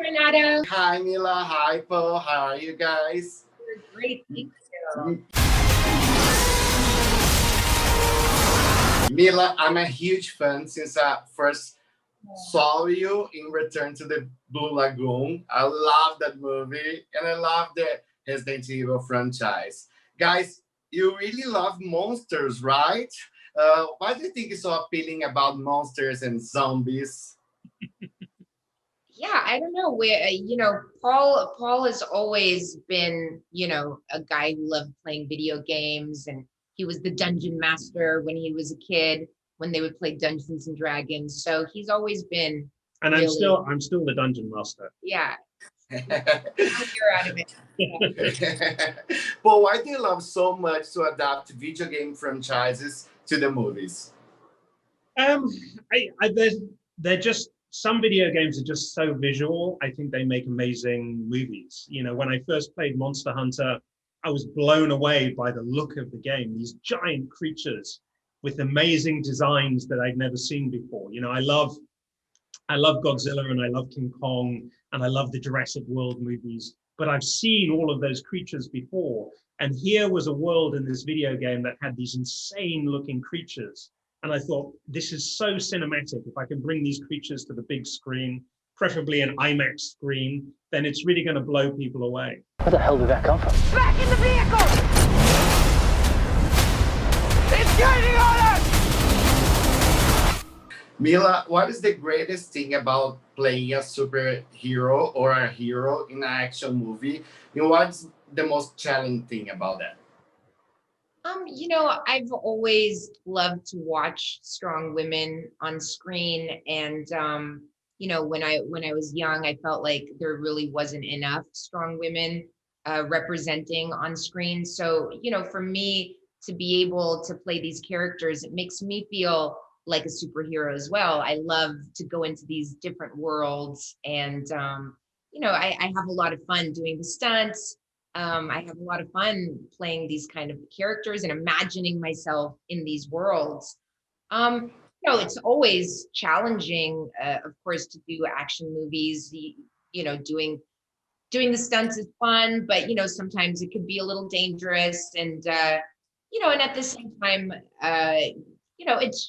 Renato. Hi, Milla. Hi, Paul. How are you guys? You're great. Thank you. Milla, I'm a huge fan since I first saw you in Return to the Blue Lagoon. I love that movie and I love the Resident Evil franchise. Guys, you really love monsters, right? What do you think is so appealing about monsters and zombies? Yeah, I don't know where Paul has always been, a guy who loved playing video games, and he was the dungeon master when he was a kid when they would play Dungeons and Dragons. So he's always been And really, I'm still the dungeon master. yeah, you're out of it. Yeah. But why do you love so much to adapt video game franchises to the movies? They're just some video games are just so visual. I think they make amazing movies. When I first played Monster Hunter, I was blown away by the look of the game. These giant creatures with amazing designs that I'd never seen before. I love Godzilla and I love King Kong and I love the Jurassic World movies, but I've seen all of those creatures before. And here was a world in this video game that had these insane looking creatures. And I thought, this is so cinematic. If I can bring these creatures to the big screen, preferably an IMAX screen, then it's really going to blow people away. Where the hell did that come from? Back in the vehicle! It's gaining on us! Milla, what is the greatest thing about playing a superhero or a hero in an action movie? And what's the most challenging thing about that? I've always loved to watch strong women on screen, and when I was young, I felt like there really wasn't enough strong women representing on screen. So, for me to be able to play these characters, it makes me feel like a superhero as well. I love to go into these different worlds, and I have a lot of fun doing the stunts. I have a lot of fun playing these kind of characters and imagining myself in these worlds. It's always challenging, of course, to do action movies. Doing the stunts is fun, but sometimes it could be a little dangerous, and and at the same time, it's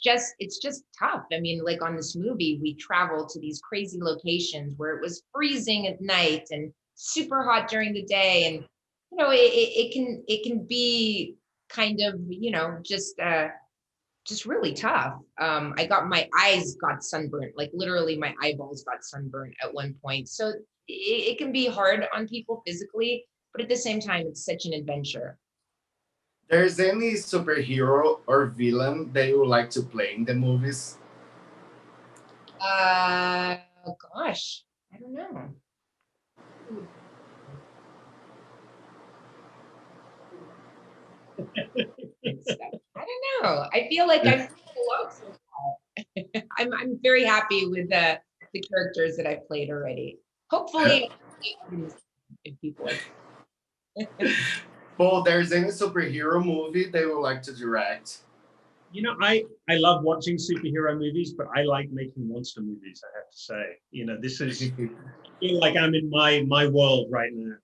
just tough. I mean, like on this movie, we traveled to these crazy locations where it was freezing at night and super hot during the day, and it can be kind of just really tough. My eyes got sunburnt, like literally my eyeballs got sunburnt at one point. So it can be hard on people physically, but at the same time, it's such an adventure. There's any superhero or villain that you would like to play in the movies? Gosh, I don't know. I don't know. I feel like I've played a lot so far. I'm very happy with the characters that I've played already. Hopefully, if people. Paul, there's any superhero movie they would like to direct? I love watching superhero movies, but I like making monster movies, I have to say. This is I feel like I'm in my world right now.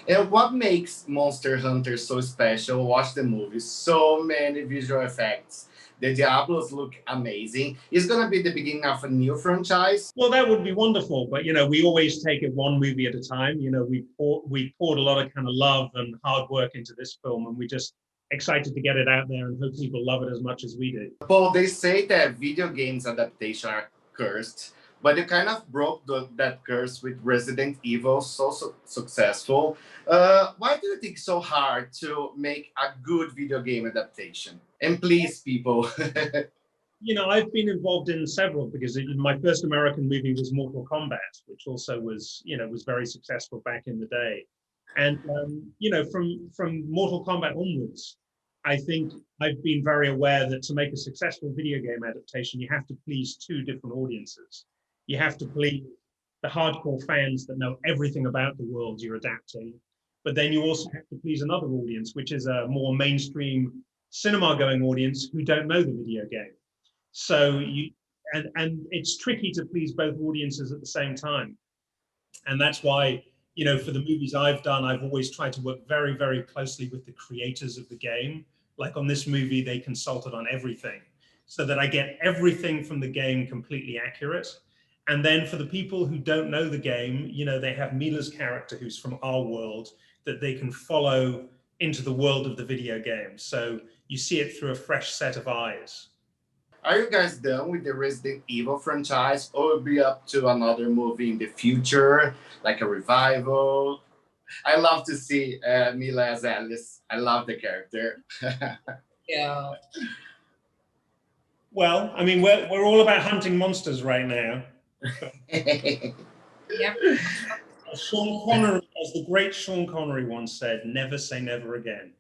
And what makes Monster Hunter so special? Watch the movie, so many visual effects. The Diablos look amazing. It's gonna be the beginning of a new franchise. Well, that would be wonderful, but we always take it one movie at a time. We poured a lot of kind of love and hard work into this film, and we're just excited to get it out there and hope people love it as much as we do. Paul, they say that video games adaptation are cursed, but you kind of broke that curse with Resident Evil, so successful. Why do you think so hard to make a good video game adaptation? And please, people. I've been involved in several, because my first American movie was Mortal Kombat, which also was very successful back in the day. And, from Mortal Kombat onwards, I think I've been very aware that to make a successful video game adaptation, you have to please two different audiences. You have to please the hardcore fans that know everything about the world you're adapting, but then you also have to please another audience, which is a more mainstream cinema-going audience who don't know the video game. So and it's tricky to please both audiences at the same time. And that's why, you know, for the movies I've done, I've always tried to work very, very closely with the creators of the game. Like on this movie, they consulted on everything so that I get everything from the game completely accurate. And then for the people who don't know the game, you know, they have Mila's character who's from our world that they can follow into the world of the video game. So you see it through a fresh set of eyes. Are you guys done with the Resident Evil franchise, or will be up to another movie in the future, like a revival? I love to see Mila as Alice. I love the character. Yeah. Well, I mean, we're all about hunting monsters right now. Yep. Sean Connery, as the great Sean Connery once said, never say never again.